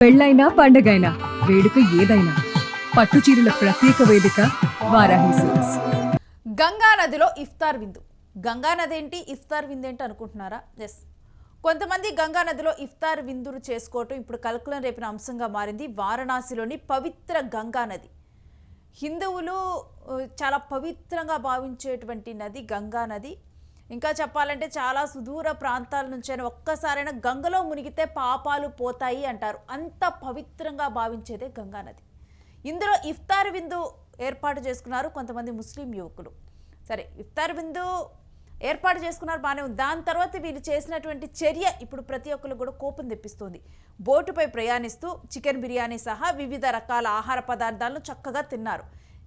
పెళ్ళైనా పండగైనా వేడుక ఏదైనా పట్టు చీరల ప్రత్యేక వేదిక వారాహి సిల్క్స్. గంగా నదిలో ఇఫ్తార్ విందు. గంగా నది ఏంటి, ఇఫ్తార్ విందు ఏంటి అనుకుంటున్నారా? ఎస్, కొంతమంది గంగా నదిలో ఇఫ్తార్ విందులు చేసుకోవటం ఇప్పుడు కలకలం రేపిన అంశంగా మారింది. వారణాసిలోని పవిత్ర గంగా నది, హిందువులు చాలా పవిత్రంగా భావించేటువంటి నది గంగా నది. ఇంకా చెప్పాలంటే చాలా సుదూర ప్రాంతాల నుంచైనా ఒక్కసారైనా గంగలో మునిగితే పాపాలు పోతాయి అంటారు. అంత పవిత్రంగా భావించేదే గంగా నది. ఇందులో ఇఫ్తార్ విందు ఏర్పాటు చేసుకున్నారు కొంతమంది ముస్లిం యువకులు. సరే, ఇఫ్తార్ విందు ఏర్పాటు చేసుకున్నారు, బాగానే ఉంది. దాని తర్వాత వీళ్ళు చేసినటువంటి చర్య ఇప్పుడు ప్రతి ఒక్కరు కూడా కోపం తెప్పిస్తుంది. బోటుపై ప్రయాణిస్తూ చికెన్ బిర్యానీ సహా వివిధ రకాల ఆహార పదార్థాలను చక్కగా తిన్నారు.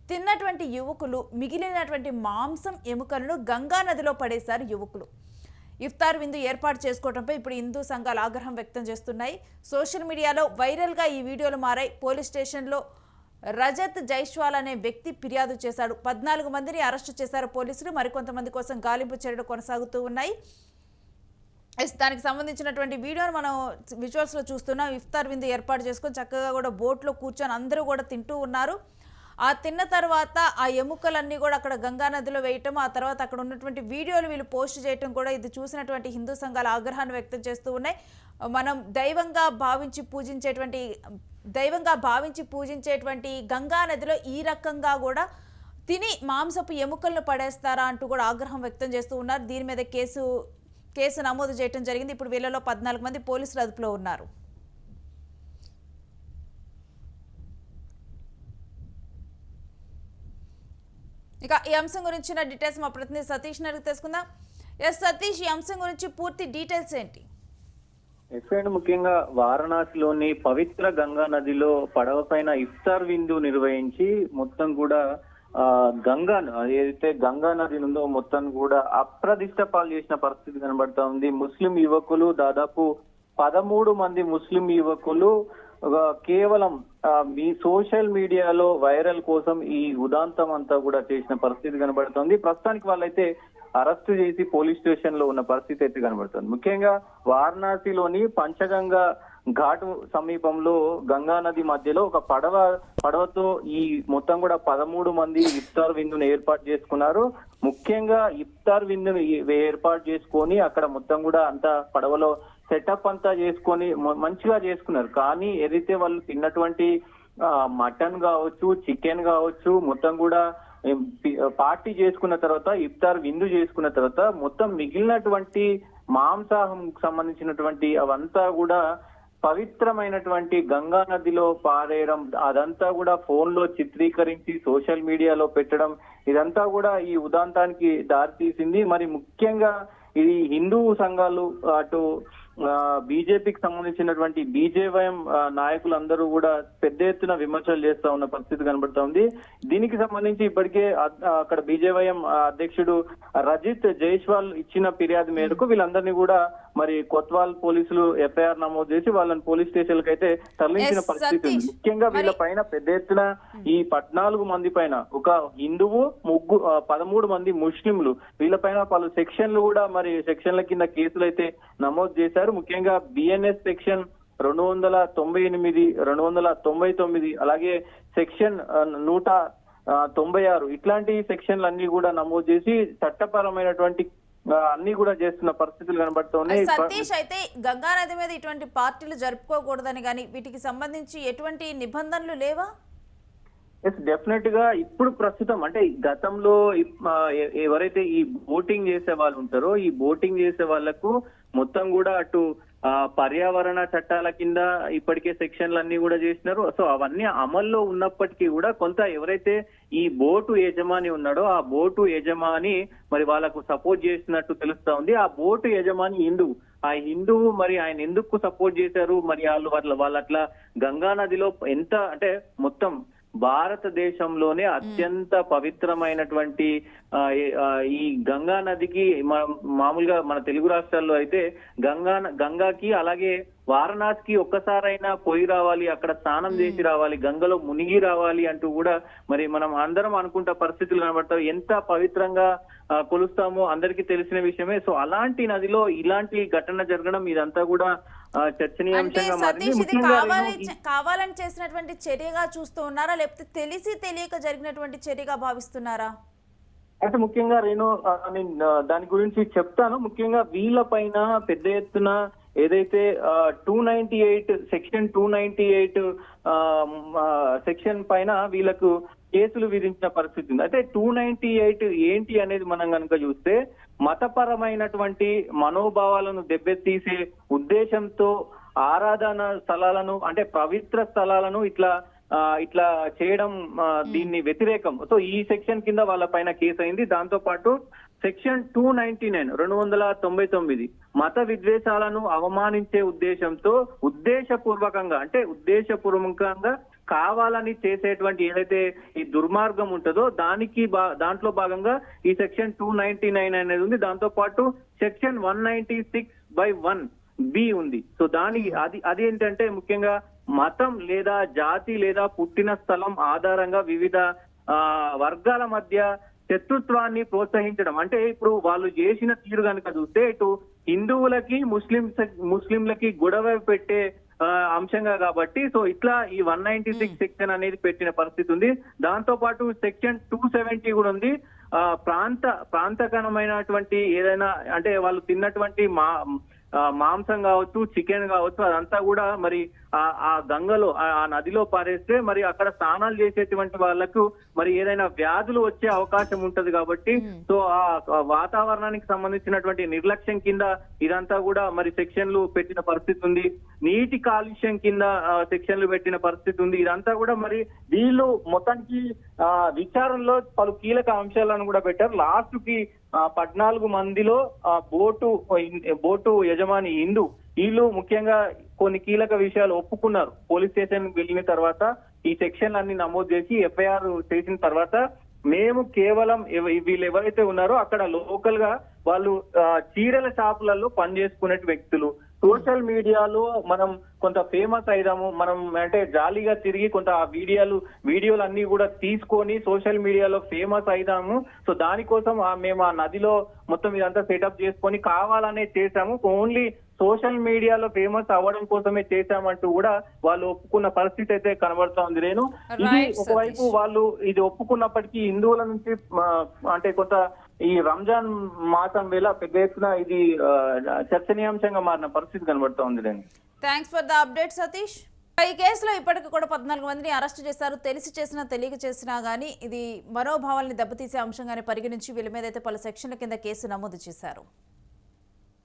తిన్నటువంటి యువకులు మిగిలినటువంటి మాంసం ఎముకలను గంగా నదిలో పడేశారు యువకులు. ఇఫ్తార్ విందు ఏర్పాటు చేసుకోవడంపై ఇప్పుడు హిందూ సంఘాలు ఆగ్రహం వ్యక్తం చేస్తున్నాయి. సోషల్ మీడియాలో వైరల్గా ఈ వీడియోలు మారాయి. పోలీస్ స్టేషన్లో రజత్ జైస్వాల్ అనే వ్యక్తి ఫిర్యాదు చేశాడు. 14 మందిని అరెస్టు చేశారు పోలీసులు. మరికొంతమంది కోసం గాలింపు చర్యలు కొనసాగుతూ ఉన్నాయి. దానికి సంబంధించినటువంటి వీడియోను మనం విజువల్స్లో చూస్తున్నాం. ఇఫ్తార్ విందు ఏర్పాటు చేసుకొని చక్కగా కూడా బోట్లో కూర్చొని అందరూ కూడా తింటూ ఉన్నారు. ఆ తిన్న తర్వాత ఆ ఎముకలన్నీ కూడా అక్కడ గంగా నదిలో వేయటం, ఆ తర్వాత అక్కడ ఉన్నటువంటి వీడియోలు వీళ్ళు పోస్ట్ చేయటం కూడా ఇది చూసినటువంటి హిందూ సంఘాల ఆగ్రహాన్ని వ్యక్తం చేస్తూ ఉన్నాయి. మనం దైవంగా భావించి పూజించేటువంటి గంగా నదిలో ఈ రకంగా కూడా తిని మాంసపు ఎముకలను పడేస్తారా అంటూ కూడా ఆగ్రహం వ్యక్తం చేస్తూ ఉన్నారు. దీని మీద కేసు నమోదు చేయడం జరిగింది. ఇప్పుడు వీళ్ళలో 14 మంది పోలీసులు అదుపులో ఉన్నారు. ఇక ఈ అంశం గురించిన డీటెయిల్స్ మా ప్రతినిధి సతీష్ అడిగి తెలుసుకుందాం. ఎస్ సతీష్, ఈ అంశం గురించి పూర్తి డీటెయిల్స్ ఏంటి? ముఖ్యంగా వారణాసిలోని పవిత్ర గంగా నదిలో పడవ పైన ఇఫ్తార్ విందు నిర్వహించి మొత్తం కూడా గంగా ఏదైతే గంగా నది ఉందో మొత్తం కూడా అప్రదిష్ట పాలు చేసిన పరిస్థితి కనబడతా ఉంది. ముస్లిం యువకులు దాదాపు 13 మంది ముస్లిం యువకులు కేవలం మీ సోషల్ మీడియాలో వైరల్ కోసం ఈ ఉదాంతం అంతా కూడా చేసిన పరిస్థితి కనబడుతుంది. ప్రస్తుతానికి వాళ్ళైతే అరెస్ట్ చేసి పోలీస్ స్టేషన్ లో ఉన్న పరిస్థితి అయితే కనబడుతుంది. ముఖ్యంగా వారణాసిలోని పంచగంగా ఘాటు సమీపంలో గంగా నది మధ్యలో ఒక పడవతో ఈ మొత్తం కూడా 13 మంది ఇఫ్తార్ విందును ఏర్పాటు చేసుకున్నారు. ముఖ్యంగా ఇఫ్తార్ విందును ఏర్పాటు చేసుకొని అక్కడ మొత్తం కూడా అంతా పడవలో సెటప్ అంతా చేసుకొని మంచిగా చేసుకున్నారు. కానీ ఏదైతే వాళ్ళు తిన్నటువంటి మటన్ కావచ్చు, చికెన్ కావచ్చు, మొత్తం కూడా పార్టీ చేసుకున్న తర్వాత ఇఫ్తార్ విందు చేసుకున్న తర్వాత మొత్తం మిగిలినటువంటి మాంసాహం సంబంధించినటువంటి అవంతా కూడా పవిత్రమైనటువంటి గంగా నదిలో పారేయడం, అదంతా కూడా ఫోన్ లో చిత్రీకరించి సోషల్ మీడియాలో పెట్టడం, ఇదంతా కూడా ఈ ఉదాంతానికి దారితీసింది. మరి ముఖ్యంగా ఇది హిందూ సంఘాలు అటు బీజేపీకి సంబంధించినటువంటి బీజేవైఎం నాయకులందరూ కూడా పెద్ద ఎత్తున విమర్శలు చేస్తా ఉన్న పరిస్థితి కనబడుతా ఉంది. దీనికి సంబంధించి ఇప్పటికే అక్కడ బీజేవైఎం అధ్యక్షుడు రజిత్ జైస్వాల్ ఇచ్చిన ఫిర్యాదు మేరకు వీళ్ళందరినీ కూడా మరి కొత్వాల్ పోలీసులు ఎఫ్ఐఆర్ నమోదు చేసి వాళ్ళని పోలీస్ స్టేషన్లకు అయితే తరలించిన పరిస్థితి ఉంది. ముఖ్యంగా వీళ్ళ పైన పెద్ద ఎత్తున ఈ 14 మంది పైన ఒక హిందువు 13 మంది ముస్లింలు వీళ్ళపైన పలు సెక్షన్లు కూడా మరి సెక్షన్ల కింద కేసులు అయితే నమోదు చేశారు. ముఖ్యంగా బిఎన్ఎస్ సెక్షన్ 298, 299 అలాగే సెక్షన్ 196 ఇట్లాంటి సెక్షన్లు అన్ని కూడా నమోదు చేసి చట్టపరమైనటువంటి అన్ని కూడా చేస్తున్న పరిస్థితులు కనబడుతున్నాయి. సతీష్, అయితే గంగా నది మీద ఇటువంటి పార్టీలు జరుపుకోకూడదని కానీ వీటికి సంబంధించి ఎటువంటి నిబంధనలు లేవా? ఎస్, డెఫినెట్ గా ఇప్పుడు ప్రస్తుతం అంటే గతంలో ఎవరైతే ఈ బోటింగ్ చేసే వాళ్ళు ఉంటారో ఈ బోటింగ్ చేసే వాళ్లకు మొత్తం కూడా అటు పర్యావరణ చట్టాల కింద ఇప్పటికే సెక్షన్లు అన్ని కూడా చేసినారు. సో అవన్నీ అమల్లో ఉన్నప్పటికీ కూడా కొంత ఎవరైతే ఈ బోటు యజమాని ఉన్నాడో ఆ బోటు యజమాని మరి వాళ్ళకు సపోర్ట్ చేసినట్టు తెలుస్తా ఉంది. ఆ బోటు యజమాని హిందువు. ఆ హిందువు మరి ఆయన ఎందుకు సపోర్ట్ చేశారు, మరి వాళ్ళు అట్లా గంగా నదిలో ఎంత అంటే మొత్తం భారతదేశంలోనే అత్యంత పవిత్రమైనటువంటి ఈ గంగా నదికి మామూలుగా మన తెలుగు రాష్ట్రాల్లో అయితే గంగాకి అలాగే వారణాసికి ఒక్కసారైనా పోయి రావాలి, అక్కడ స్నానం చేసి రావాలి, గంగలో మునిగి రావాలి అంటూ కూడా మరి మనం అందరం అనుకుంటా పరిస్థితులు కనబడతారు. ఎంత పవిత్రంగా కొలుస్తామో అందరికీ తెలిసిన విషయమే. సో అలాంటి నదిలో ఇలాంటి ఘటన జరగడం ఇదంతా కూడా అంటే చర్చనీయాంశంగా మారింది. సతీష్ ఇది ముఖ్యంగా రేణు, కావాలని చేసినటువంటి చర్యగా చూస్తూ ఉన్నారా, లేకపోతే తెలిసి తెలియక జరిగినటువంటి చర్యగా భావిస్తున్నారా? అంటే ముఖ్యంగా నేను దాని గురించి చెప్తాను. ముఖ్యంగా వీళ్ళ పైన పెద్ద ఎత్తున ఏదైతే 298 సెక్షన్ 298 సెక్షన్ పైన వీళ్ళకు కేసులు విధించిన పరిస్థితి ఉంది. అయితే 298 ఏంటి అనేది మనం కనుక చూస్తే మతపరమైనటువంటి మనోభావాలను దెబ్బతీసే ఉద్దేశంతో ఆరాధన స్థలాలను అంటే పవిత్ర స్థలాలను ఇట్లా చేయడం దీన్ని వ్యతిరేకం. సో ఈ సెక్షన్ కింద వాళ్ళ పైన కేసు అయింది. దాంతో పాటు సెక్షన్ 299 మత విద్వేషాలను అవమానించే ఉద్దేశంతో ఉద్దేశపూర్వకంగా కావాలని చేసేటువంటి ఏదైతే ఈ దుర్మార్గం ఉంటుందో దాంట్లో భాగంగా ఈ సెక్షన్ 299 అనేది ఉంది. దాంతో పాటు సెక్షన్ 196/1B ఉంది. సో అది ఏంటంటే ముఖ్యంగా మతం లేదా జాతి లేదా పుట్టిన స్థలం ఆధారంగా వివిధ వర్గాల మధ్య శత్రుత్వాన్ని ప్రోత్సహించడం. అంటే ఇప్పుడు వాళ్ళు చేసిన తీరు కనుక చూస్తే ఇటు హిందువులకి ముస్లింలకి గొడవ పెట్టే అంశంగా కాబట్టి సో ఇట్లా ఈ 196 సెక్షన్ అనేది పెట్టిన పరిస్థితి ఉంది. దాంతో పాటు సెక్షన్ 270 కూడా ఉంది. ప్రాంతకరమైనటువంటి ఏదైనా అంటే వాళ్ళు తిన్నటువంటి మాంసం కావచ్చు, చికెన్ కావచ్చు, అదంతా కూడా మరి ఆ గంగలో ఆ నదిలో పారేస్తే మరి అక్కడ స్నానాలు చేసేటువంటి వాళ్ళకు మరి ఏదైనా వ్యాధులు వచ్చే అవకాశం ఉంటది కాబట్టి సో ఆ వాతావరణానికి సంబంధించినటువంటి నిర్లక్ష్యం కింద ఇదంతా కూడా మరి సెక్షన్లు పెట్టిన పరిస్థితి ఉంది. నీటి కాలుష్యం కింద సెక్షన్లు పెట్టిన పరిస్థితి ఉంది. ఇదంతా కూడా మరి వీళ్ళు మొత్తానికి విచారణలో పలు కీలక అంశాలను కూడా పెట్టారు. లాస్ట్ కి 14 మందిలో బోటు యజమాని హిందూ వీళ్ళు ముఖ్యంగా కొన్ని కీలక విషయాలు ఒప్పుకున్నారు. పోలీస్ స్టేషన్ వెళ్ళిన తర్వాత ఈ సెక్షన్ అన్ని నమోదు చేసి ఎఫ్ఐఆర్ చేసిన తర్వాత మేము కేవలం వీళ్ళు ఎవరైతే ఉన్నారో అక్కడ లోకల్ గా వాళ్ళు చీరల షాపులలో పనిచేసుకునే వ్యక్తులు, సోషల్ మీడియాలో మనం కొంత ఫేమస్ అయిదాము, మనం అంటే జాలీగా తిరిగి కొంత వీడియోలు అన్ని కూడా తీసుకొని సోషల్ మీడియాలో ఫేమస్ అయిదాము. సో దానికోసం మేము ఆ నదిలో మొత్తం ఇదంతా సెటప్ చేసుకొని కావాలనే చేశాము, ఓన్లీ సోషల్ మీడియాలో ఫేమస్ అవ్వడం కోసమే చేశామంటూ కూడా వాళ్ళు ఒప్పుకున్న పరిస్థితి అయితే కనబడుతా ఉంది. నేను ఇది ఒకవైపు వాళ్ళు ఇది ఒప్పుకున్నప్పటికీ హిందువుల నుంచి అంటే కొంత ఈ రంజాన్ మాసం వేళ పెద్ద ఎత్తున ఇది చర్చనీయాంశంగా మారిన పరిస్థితి కనబడుతూ ఉంది. నేను thanks for the update Satish. ఈ కేసులో ఇప్పటికి కూడా 14 మందిని అరెస్ట్ చేశారు. తెలిసి చేసినా తెలియక చేసినా గానీ ఇది మనోభావాల్ని దెబ్బతీసే అంశంగానే పరిగణించి వీళ్ళ మీద అయితే పలు సెక్షన్ల కింద కేసు నమోదు చేశారు.